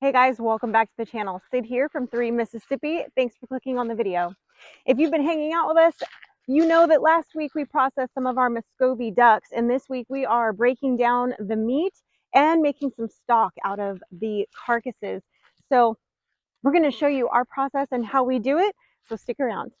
Hey guys, welcome back to the channel. Sid here from 3 Mississippi. Thanks for clicking on the video. If you've been hanging out with us, you know that last week we processed some of our Muscovy ducks, and this week we are breaking down the meat and making some stock out of the carcasses. So we're going to show you our process and how we do it, so stick around.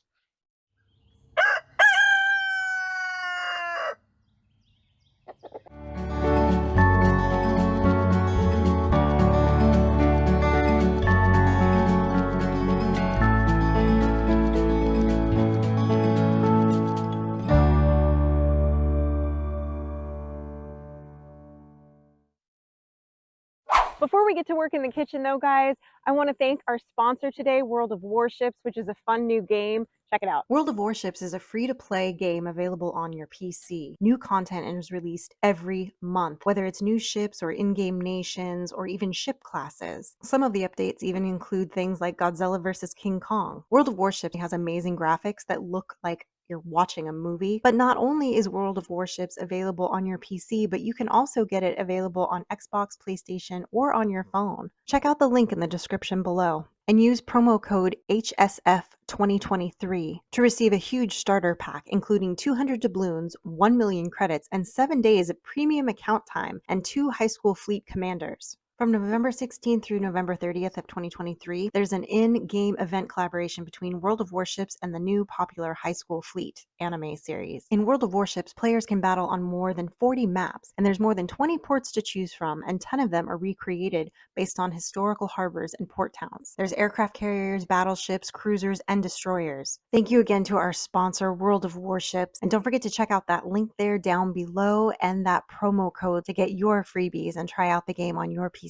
Before we get to work in the kitchen though, guys, I want to thank our sponsor today, World of Warships, which is a fun new game. Check it out. World of Warships is a free-to-play game available on your PC. New content is released every month, whether it's new ships or in-game nations or even ship classes. Some of the updates even include things like Godzilla vs. King Kong. World of Warships has amazing graphics that look like you're watching a movie. But not only is World of Warships available on your PC, but you can also get it available on Xbox, PlayStation, or on your phone. Check out the link in the description below and use promo code HSF2023 to receive a huge starter pack, including 200 doubloons, 1 million credits, and 7 days of premium account time and 2 high school fleet commanders. From November 16th through November 30th of 2023, there's an in-game event collaboration between World of Warships and the new popular High School Fleet anime series. In World of Warships, players can battle on more than 40 maps, and there's more than 20 ports to choose from, and 10 of them are recreated based on historical harbors and port towns. There's aircraft carriers, battleships, cruisers, and destroyers. Thank you again to our sponsor, World of Warships, and don't forget to check out that link there down below and that promo code to get your freebies and try out the game on your PC.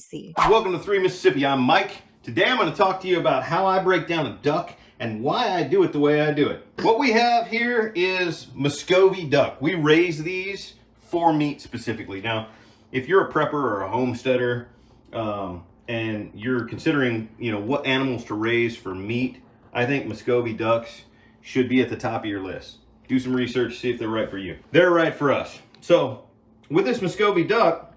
Welcome to 3 Mississippi. I'm Mike. Today I'm going to talk to you about how I break down a duck and why I do it the way I do it. What we have here is Muscovy duck. We raise these for meat specifically. Now, if you're a prepper or a homesteader and you're considering, what animals to raise for meat, I think Muscovy ducks should be at the top of your list. Do some research, see if they're right for you. They're right for us. So, with this Muscovy duck,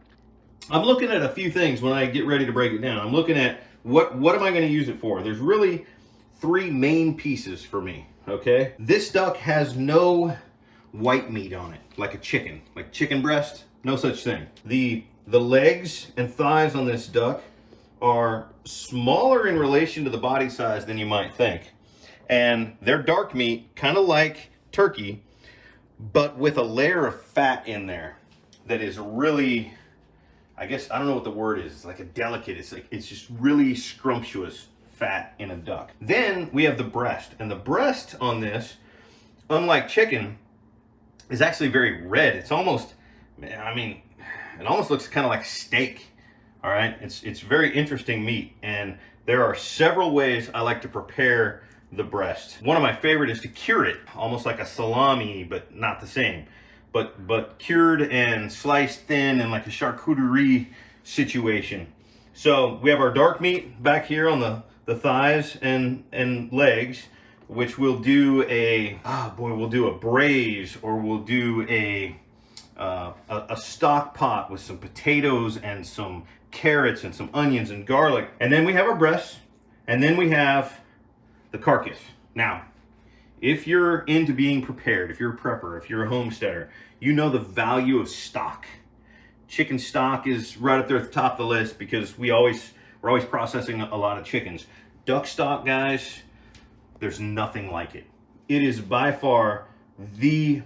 I'm looking at a few things when I get ready to break it down. I'm looking at what am I going to use it for? There's really 3 main pieces for me, okay? This duck has no white meat on it, like a chicken, like chicken breast, no such thing. The legs and thighs on this duck are smaller in relation to the body size than you might think. And they're dark meat, kind of like turkey, but with a layer of fat in there that is really, I guess, I don't know what the word is. It's like a delicate, it's just really scrumptious fat in a duck. Then we have the breast. And the breast on this, unlike chicken, is actually very red. It's almost, it almost looks kind of like steak. All right, it's very interesting meat. And there are several ways I like to prepare the breast. One of my favorite is to cure it, almost like a salami, but not the same. But cured and sliced thin in like a charcuterie situation. So we have our dark meat back here on the thighs and legs, which we'll do we'll do a braise, or we'll do a stock pot with some potatoes and some carrots and some onions and garlic. And then we have our breasts, and then we have the carcass. Now, if you're into being prepared, if you're a prepper, if you're a homesteader, you know the value of stock. Chicken stock is right up there at the top of the list because we're always processing a lot of chickens. Duck stock, guys, there's nothing like it. It is by far the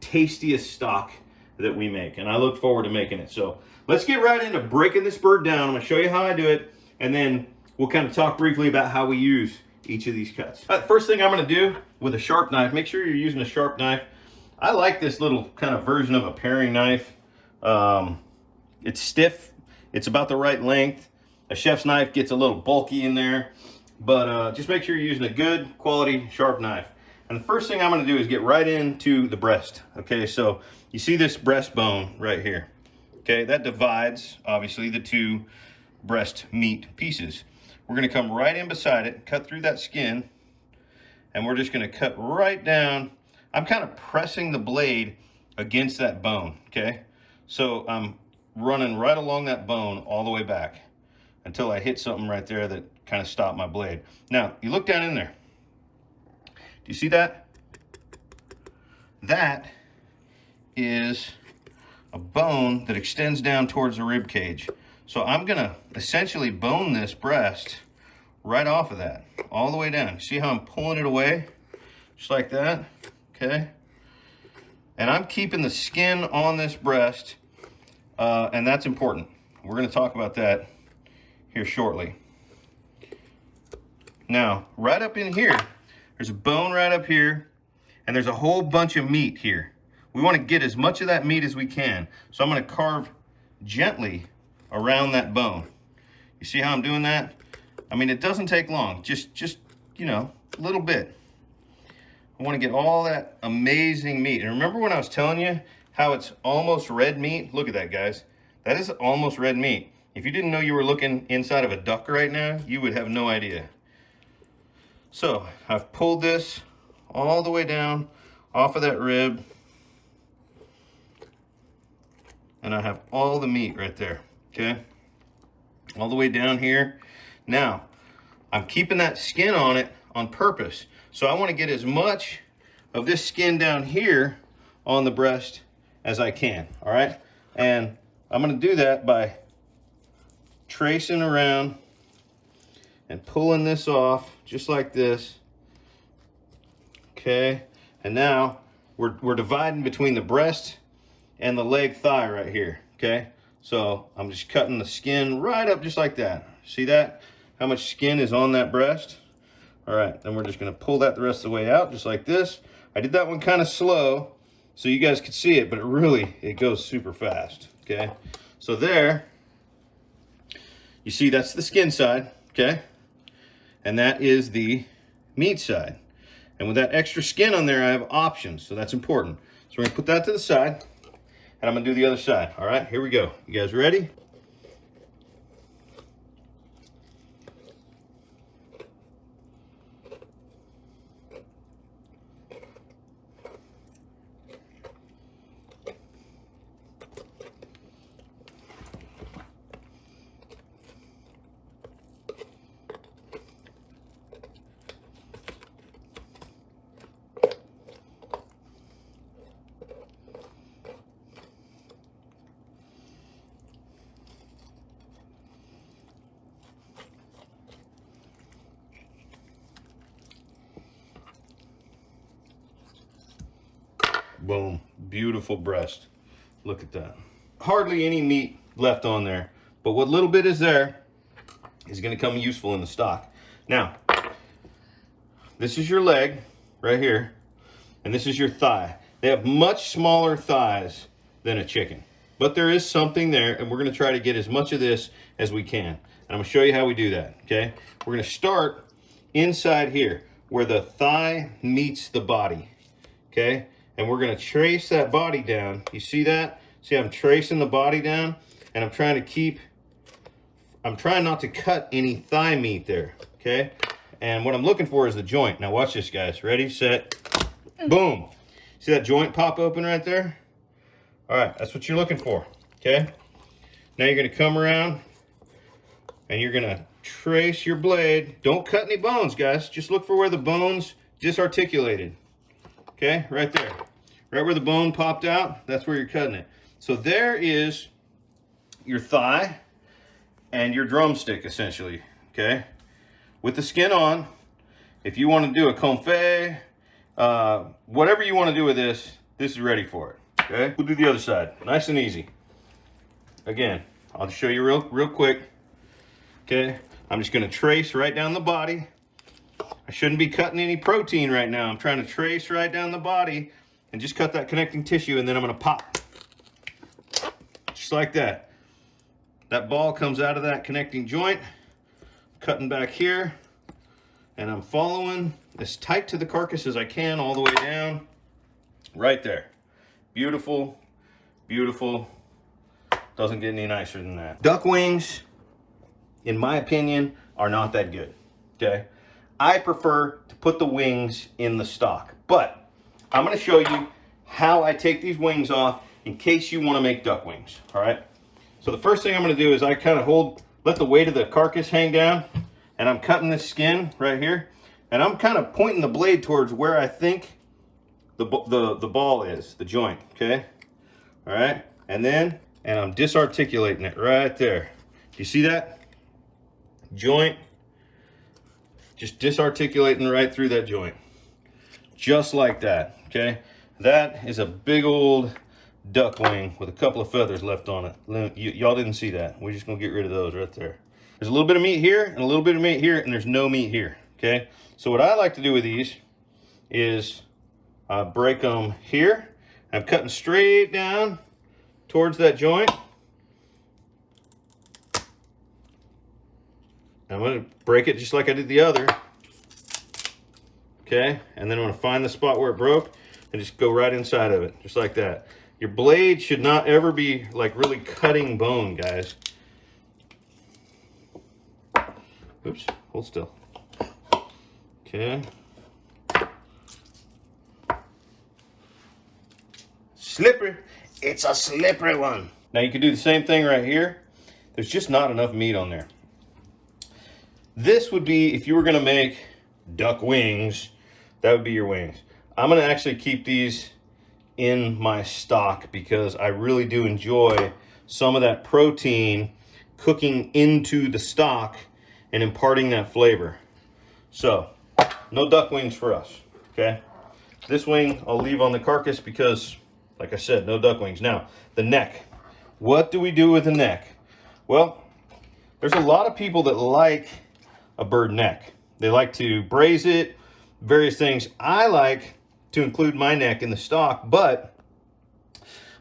tastiest stock that we make, and I look forward to making it. So let's get right into breaking this bird down. I'm gonna show you how I do it, and then we'll kind of talk briefly about how we use each of these cuts. First thing I'm going to do with a sharp knife, make sure you're using a sharp knife. I like this little kind of version of a paring knife. It's stiff, it's about the right length. A chef's knife gets a little bulky in there, but just make sure you're using a good quality sharp knife. And the first thing I'm going to do is get right into the breast. Okay, so you see this breastbone right here. Okay, that divides obviously the 2 breast meat pieces. We're going to come right in beside it, cut through that skin, and we're just going to cut right down. I'm kind of pressing the blade against that bone, okay? So I'm running right along that bone all the way back. until I hit something right there that kind of stopped my blade. Now, you look down in there. Do you see that? That is a bone that extends down towards the rib cage. So I'm gonna essentially bone this breast right off of that, all the way down. See how I'm pulling it away? Just like that, okay? And I'm keeping the skin on this breast, and that's important. We're gonna talk about that here shortly. Now, right up in here, there's a bone right up here, and there's a whole bunch of meat here. We want to get as much of that meat as we can. So I'm going to carve gently around that bone. You see how I'm doing that? I mean, it doesn't take long, just you know, a little bit. I want to get all that amazing meat. And remember when I was telling you how it's almost red meat? Look at that, guys. That is almost red meat. If you didn't know you were looking inside of a duck right now, you would have no idea. So I've pulled this all the way down off of that rib, and I have all the meat right there, okay? All the way down here. Now, I'm keeping that skin on it on purpose. So I want to get as much of this skin down here on the breast as I can, all right? And I'm going to do that by tracing around and pulling this off just like this, okay? And now we're dividing between the breast and the leg thigh right here, okay? So I'm just cutting the skin right up just like that. See that? How much skin is on that breast? All right, then we're just gonna pull that the rest of the way out just like this. I did that one kind of slow so you guys could see it, but it goes super fast, okay? So there, you see that's the skin side, okay? And that is the meat side. And with that extra skin on there, I have options, so that's important. So we're gonna put that to the side, and I'm gonna do the other side. All right, here we go. You guys ready? Boom, beautiful breast. Look at that. Hardly any meat left on there, but what little bit is there is gonna come useful in the stock. Now, this is your leg right here, and this is your thigh. They have much smaller thighs than a chicken, but there is something there, and we're gonna try to get as much of this as we can. And I'm gonna show you how we do that, okay? We're gonna start inside here, where the thigh meets the body, okay? And we're gonna trace that body down. You see that? See, I'm tracing the body down, and I'm trying not to cut any thigh meat there, okay? And what I'm looking for is the joint. Now watch this, guys. Ready, set, boom. See that joint pop open right there? All right, that's what you're looking for, okay? Now you're gonna come around, and you're gonna trace your blade. Don't cut any bones, guys. Just look for where the bone's disarticulated. Okay, right there. Right where the bone popped out, that's where you're cutting it. So there is your thigh and your drumstick, essentially, okay? With the skin on. If you want to do a confit, whatever you want to do with this, this is ready for it, okay? We'll do the other side, nice and easy. Again, I'll just show you real quick, okay? I'm just gonna trace right down the body. I shouldn't be cutting any protein right now. I'm trying to trace right down the body and just cut that connecting tissue, and then I'm gonna pop. Just like that. That ball comes out of that connecting joint, cutting back here, and I'm following as tight to the carcass as I can all the way down, right there. Beautiful, beautiful. Doesn't get any nicer than that. Duck wings, in my opinion, are not that good, okay? I prefer to put the wings in the stock, but I'm gonna show you how I take these wings off in case you wanna make duck wings, all right? So the first thing I'm gonna do is I kind of hold let the weight of the carcass hang down, and I'm cutting this skin right here, and I'm kind of pointing the blade towards where I think the ball is, the joint, okay? All right, and I'm disarticulating it right there. Do you see that? Joint, just disarticulating right through that joint. Just like that, okay? That is a big old duck wing with a couple of feathers left on it. Y'all didn't see that. We're just gonna get rid of those right there. There's a little bit of meat here and a little bit of meat here, and there's no meat here, okay? So what I like to do with these is I break them here. I'm cutting straight down towards that joint. I'm gonna break it just like I did the other. Okay, and then I'm gonna find the spot where it broke and just go right inside of it, just like that. Your blade should not ever be like really cutting bone, guys. Oops, hold still. Okay. Slippery. It's a slippery one. Now you can do the same thing right here. There's just not enough meat on there. This would be, if you were gonna make duck wings, that would be your wings. I'm gonna actually keep these in my stock because I really do enjoy some of that protein cooking into the stock and imparting that flavor. So, no duck wings for us, okay? This wing I'll leave on the carcass because, like I said, no duck wings. Now, the neck. What do we do with the neck? Well, there's a lot of people that like a bird neck. They like to braise it, various things. I like to include my neck in the stock, but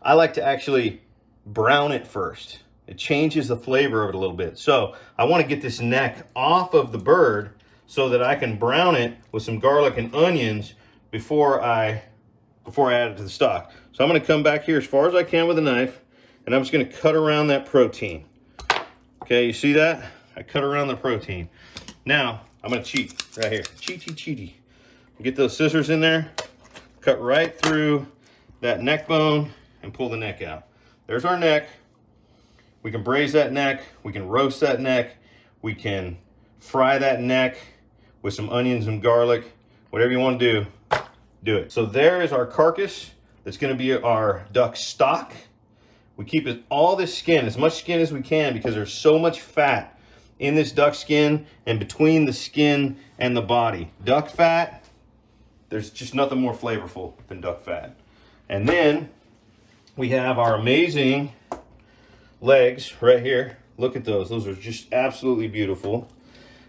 I like to actually brown it first. It changes the flavor of it a little bit. So I want to get this neck off of the bird so that I can brown it with some garlic and onions before I add it to the stock. So I'm going to come back here as far as I can with a knife, and I'm just going to cut around that protein. Okay, you see that? I cut around the protein. Now, I'm going to cheat right here. Cheaty. Get those scissors in there, cut right through that neck bone, and pull the neck out. There's our neck. We can braise that neck. We can roast that neck. We can fry that neck with some onions and garlic. Whatever you want to do it. So there is our carcass. That's going to be our duck stock. We keep all this skin, as much skin as we can, because there's so much fat in this duck skin and between the skin and the body. Duck fat, there's just nothing more flavorful than duck fat. And then we have our amazing legs right here. Look at those. Those are just absolutely beautiful.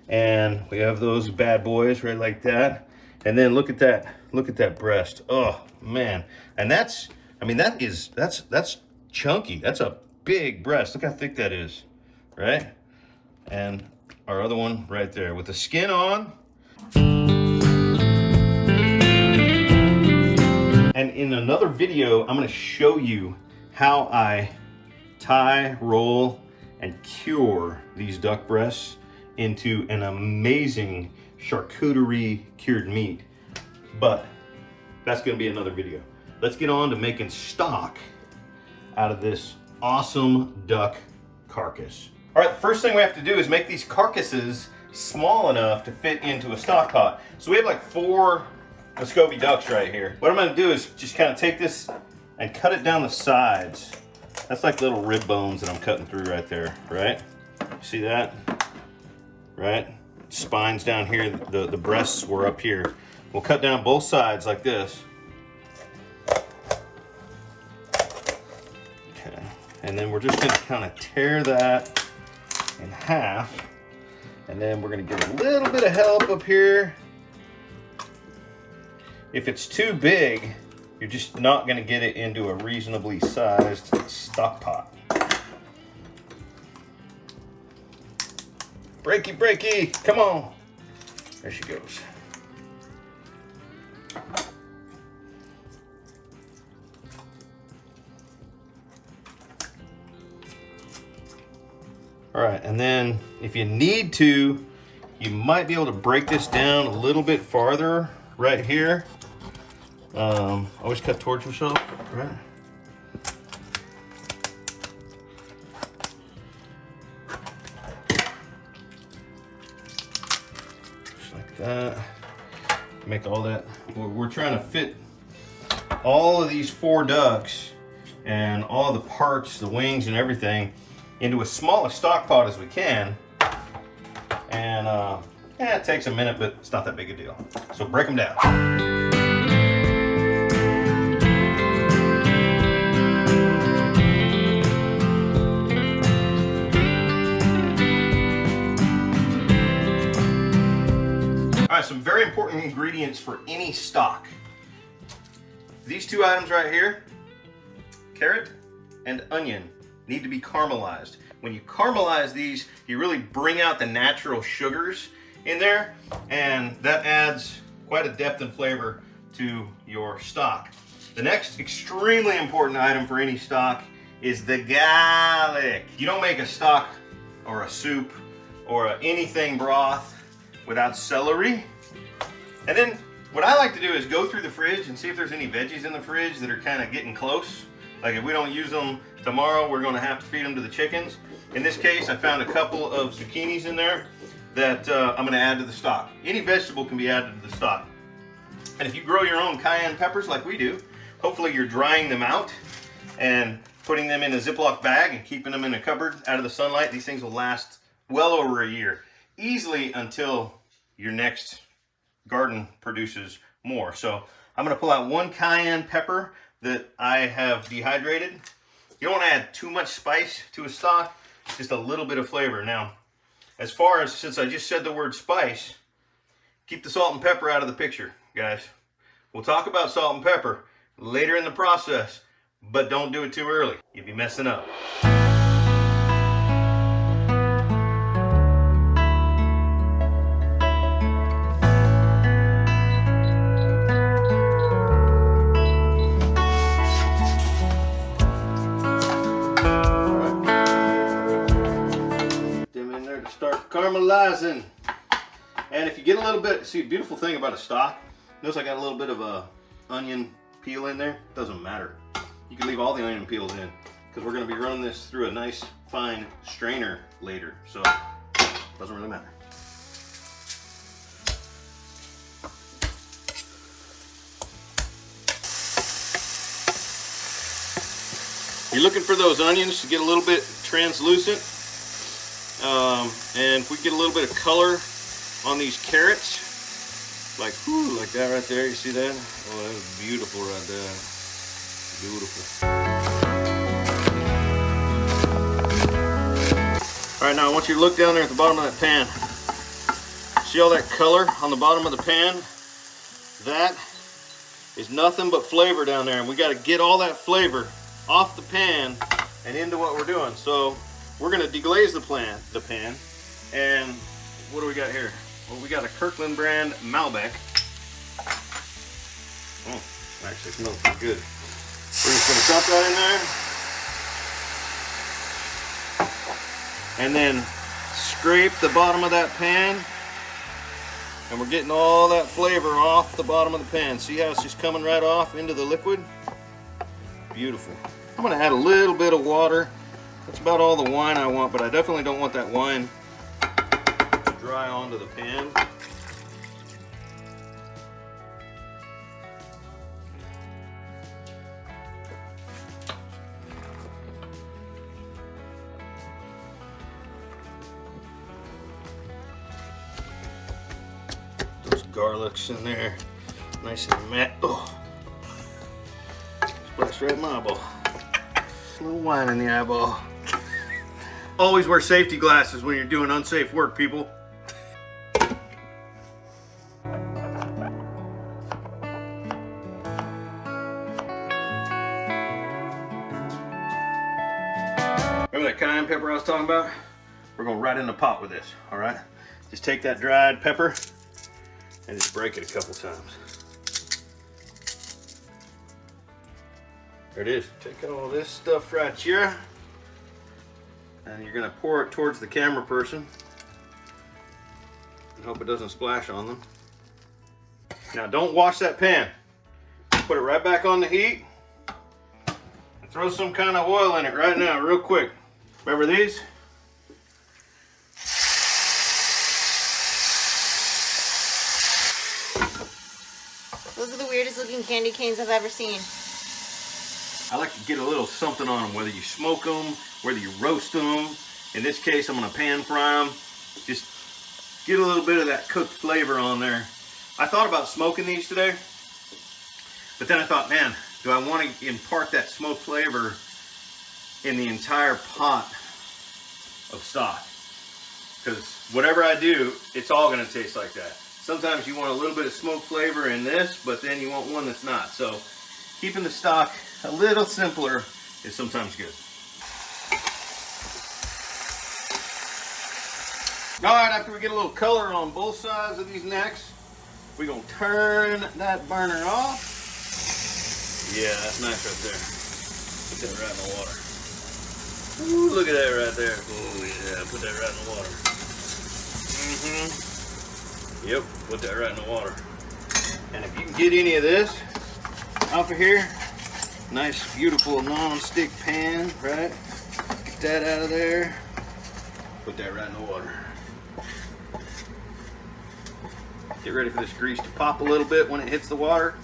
And we have those bad boys right like that. And then look at that. Look at that breast. Oh, man. And that's chunky. That's a big breast. Look how thick that is, right? And our other one right there with the skin on. And in another video, I'm going to show you how I tie, roll, and cure these duck breasts into an amazing charcuterie cured meat. But that's going to be another video. Let's get on to making stock out of this awesome duck carcass. All right, the first thing we have to do is make these carcasses small enough to fit into a stock pot. So we have like 4 Muscovy ducks right here. What I'm gonna do is just kind of take this and cut it down the sides. That's like little rib bones that I'm cutting through right there, right? See that? Right? Spines down here, the breasts were up here. We'll cut down both sides like this. Okay, and then we're just gonna kind of tear that in half. And then we're gonna give a little bit of help up here. If it's too big, you're just not gonna get it into a reasonably sized stock pot. Breaky, come on. There she goes. All right, and then if you need to, you might be able to break this down a little bit farther right here. Always cut towards yourself, right? that. Make all that. We're trying to fit all of these 4 ducks and all the parts, the wings and everything, into as small a stock pot as we can. And yeah, it takes a minute, but it's not that big a deal. So break them down. All right, some very important ingredients for any stock. These 2 items right here, carrot and onion, need to be caramelized. When you caramelize these, you really bring out the natural sugars in there, and that adds quite a depth and flavor to your stock. The next extremely important item for any stock is the garlic. You don't make a stock or a soup or anything broth without celery. And then what I like to do is go through the fridge and see if there's any veggies in the fridge that are kind of getting close. Like if we don't use them tomorrow, we're going to have to feed them to the chickens. In this case, I found a couple of zucchinis in there that I'm going to add to the stock. Any vegetable can be added to the stock. And if you grow your own cayenne peppers like we do, hopefully you're drying them out and putting them in a Ziploc bag and keeping them in a cupboard out of the sunlight. These things will last well over a year, easily until your next garden produces more. So I'm going to pull out 1 cayenne pepper that I have dehydrated. You don't want to add too much spice to a stock, just a little bit of flavor. Now, as far as, since I just said the word spice, keep the salt and pepper out of the picture, guys. We'll talk about salt and pepper later in the process, but don't do it too early. You'll be messing up. Start caramelizing. And if you get a little bit, see, beautiful thing about a stock, notice I got a little bit of a onion peel in there. Doesn't matter. You can leave all the onion peels in because we're going to be running this through a nice fine strainer later, so it doesn't really matter. You're looking for those onions to get a little bit translucent. And if we get a little bit of color on these carrots, like whoo, like that right there, you see that? Oh, that was beautiful right there. Beautiful. All right, now I want you to look down there at the bottom of that pan. See all that color on the bottom of the pan? That is nothing but flavor down there, and we got to get all that flavor off the pan and into what we're doing. So we're going to deglaze the pan, and what do we got here? Well, we got a Kirkland brand Malbec. Oh, actually smells pretty good. We're just going to dump that in there, and then scrape the bottom of that pan, and we're getting all that flavor off the bottom of the pan. See how it's just coming right off into the liquid? Beautiful. I'm going to add a little bit of water. That's about all the wine I want, but I definitely don't want that wine to dry onto the pan. Those garlics in there, nice and matte. Oh, splashed right in my eyeball. A little wine in the eyeball. Always wear safety glasses when you're doing unsafe work, people. Remember that cayenne pepper I was talking about? We're going right in the pot with this, all right? Just take that dried pepper and just break it a couple times. There it is. Take all this stuff right here, and you're going to pour it towards the camera person and hope it doesn't splash on them. Now don't wash that pan. Put it right back on the heat and throw some kind of oil in it right now real quick. Remember these? weirdest looking candy canes I've ever seen. I like to get a little something on them, whether you smoke them, whether you roast them. In this case, I'm gonna pan fry them. Just get a little bit of that cooked flavor on there. I thought about smoking these today, but then I thought, man, do I want to impart that smoked flavor in the entire pot of stock? Because whatever I do, it's all gonna taste like that. Sometimes you want a little bit of smoked flavor in this, but then you want one that's not. So keeping the stock a little simpler is sometimes good. All right, after we get a little color on both sides of these necks, we're gonna turn that burner off. Yeah, that's nice right there. Put that right in the water. Ooh, look at that right there. Oh yeah, put that right in the water. Yep, put that right in the water. And if you can get any of this off of here, nice, beautiful non-stick pan, right? Get that out of there. Put that right in the water. Get ready for this grease to pop a little bit when it hits the water.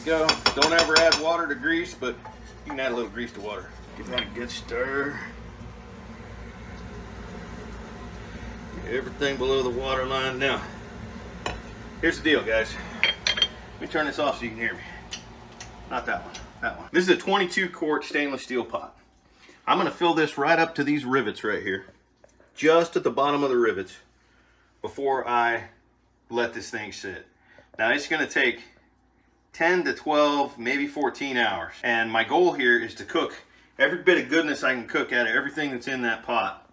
Go. Don't ever add water to grease, but you can add a little grease to water. Give that a good stir. Get everything below the water line. Now, here's the deal, guys. Let me turn this off so you can hear me. Not that one, that one. This is a 22 quart stainless steel pot. I'm gonna fill this right up to these rivets right here, just at the bottom of the rivets, before I let this thing sit. Now it's gonna take 10 to 12, maybe 14 hours. And my goal here is to cook every bit of goodness I can cook out of everything that's in that pot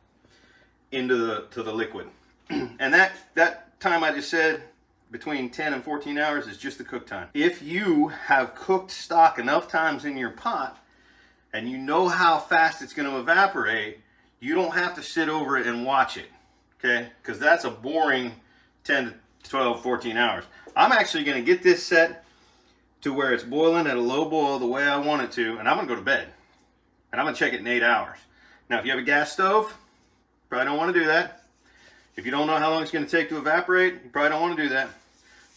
into the liquid. And that time I just said, between 10 and 14 hours, is just the cook time. If you have cooked stock enough times in your pot and you know how fast it's going to evaporate, you don't have to sit over it and watch it, okay? Because that's a boring 10 to 12, 14 hours. I'm actually going to get this set to where it's boiling at a low boil the way I want it to, and I'm going to go to bed. And I'm going to check it in 8 hours. Now, if you have a gas stove, you probably don't want to do that. If you don't know how long it's going to take to evaporate, you probably don't want to do that.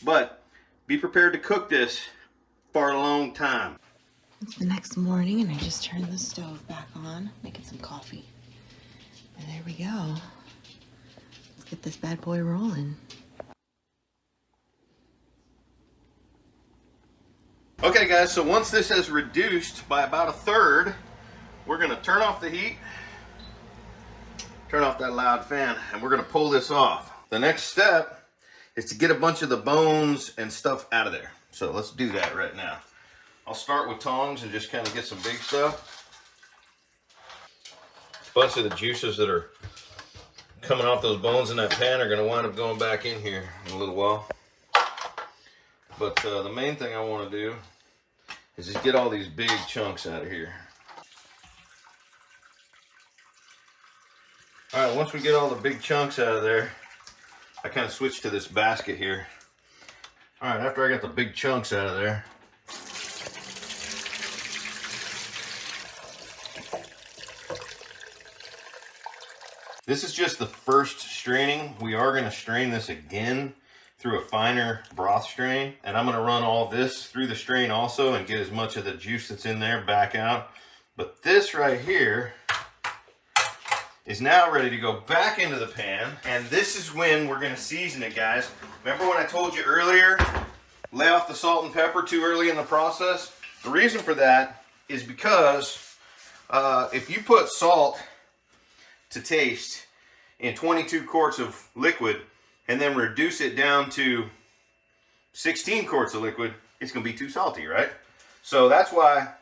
But be prepared to cook this for a long time. It's the next morning and I just turned the stove back on, making some coffee. And there we go. Let's get this bad boy rolling. Okay guys, so once this has reduced by about a third, we're going to turn off the heat, turn off that loud fan, and we're going to pull this off. The next step is to get a bunch of the bones and stuff out of there. So let's do that right now. I'll start with tongs and just kind of get some big stuff. A bunch of the juices that are coming off those bones in that pan are going to wind up going back in here in a little while. But the main thing I want to do is just get all these big chunks out of here. All right, once we get all the big chunks out of there, I kind of switch to this basket here. All right, after I got the big chunks out of there, this is just the first straining. We are going to strain this again through a finer broth strain, and I'm going to run all this through the strain also and get as much of the juice that's in there back out. But this right here is now ready to go back into the pan, and this is when we're going to season it, guys. Remember when I told you earlier, lay off the salt and pepper too early in the process? The reason for that is because if you put salt to taste in 22 quarts of liquid and then reduce it down to 16 quarts of liquid, it's going to be too salty, right? So that's why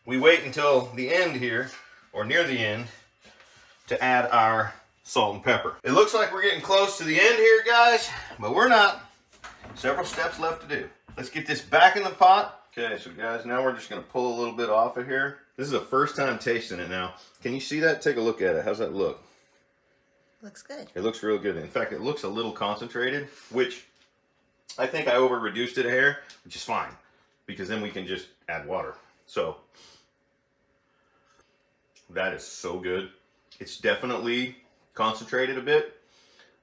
we wait until the end here, or near the end, to add our salt and pepper. It looks like we're getting close to the end here, guys, but we're not. Several steps left to do. Let's get this back in the pot. Okay, so guys, now we're just going to pull a little bit off of here. This is the first time tasting it now. Can you see that? Take a look at it. How's that look? Looks good. It looks real good. In fact, it looks a little concentrated, which I think I over reduced it a hair, which is fine, because then we can just add water. So that is so good. It's definitely concentrated a bit.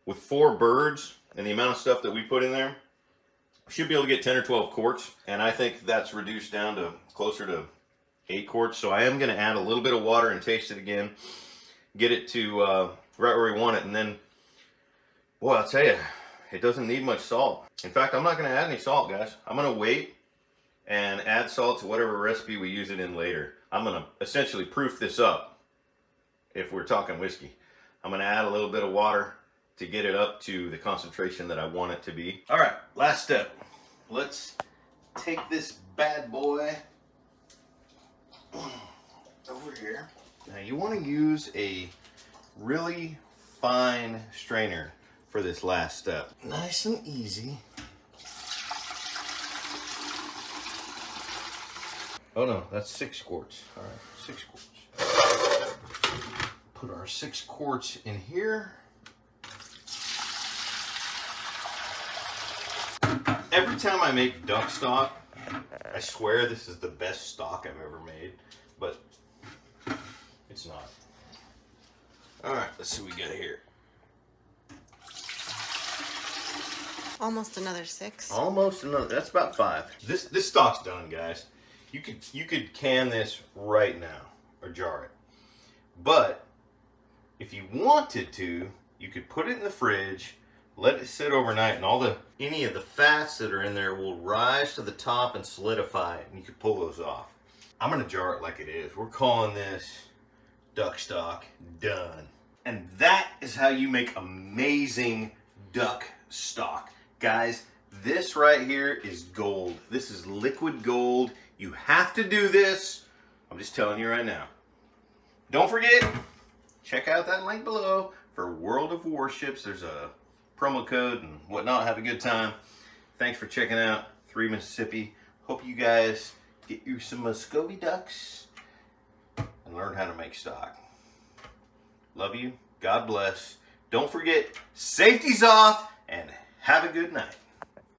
With 4 birds and the amount of stuff that we put in there, Should be able to get 10 or 12 quarts, and I think that's reduced down to closer to 8 quarts. So I am going to add a little bit of water and taste it again, get it to right where we want it, and then, boy, I'll tell you, it doesn't need much salt. In fact, I'm not going to add any salt, guys. I'm going to wait and add salt to whatever recipe we use it in later. I'm going to essentially proof this up if we're talking whiskey. I'm going to add a little bit of water to get it up to the concentration that I want it to be. All right, last step. Let's take this bad boy over here. Now you want to use a really fine strainer for this last step. Nice and easy. Oh no, that's 6 quarts. All right, 6 quarts. Put our 6 quarts in here. Every time I make duck stock, I swear this is the best stock I've ever made, but it's not. All right, let's see what we got here. Almost another 6. Almost another. That's about 5. This stock's done, guys. You could can this right now or jar it, but if you wanted to, you could put it in the fridge, let it sit overnight, and any of the fats that are in there will rise to the top and solidify it, and you can pull those off. I'm gonna jar it like it is. We're calling this duck stock done. And that is how you make amazing duck stock. Guys, this right here is gold. This is liquid gold. You have to do this. I'm just telling you right now. Don't forget, check out that link below for World of Warships. There's a promo code and whatnot. Have a good time. Thanks for checking out 3 Mississippi. Hope you guys get you some Muscovy ducks and learn how to make stock. Love you. God bless. Don't forget, safety's off, and have a good night.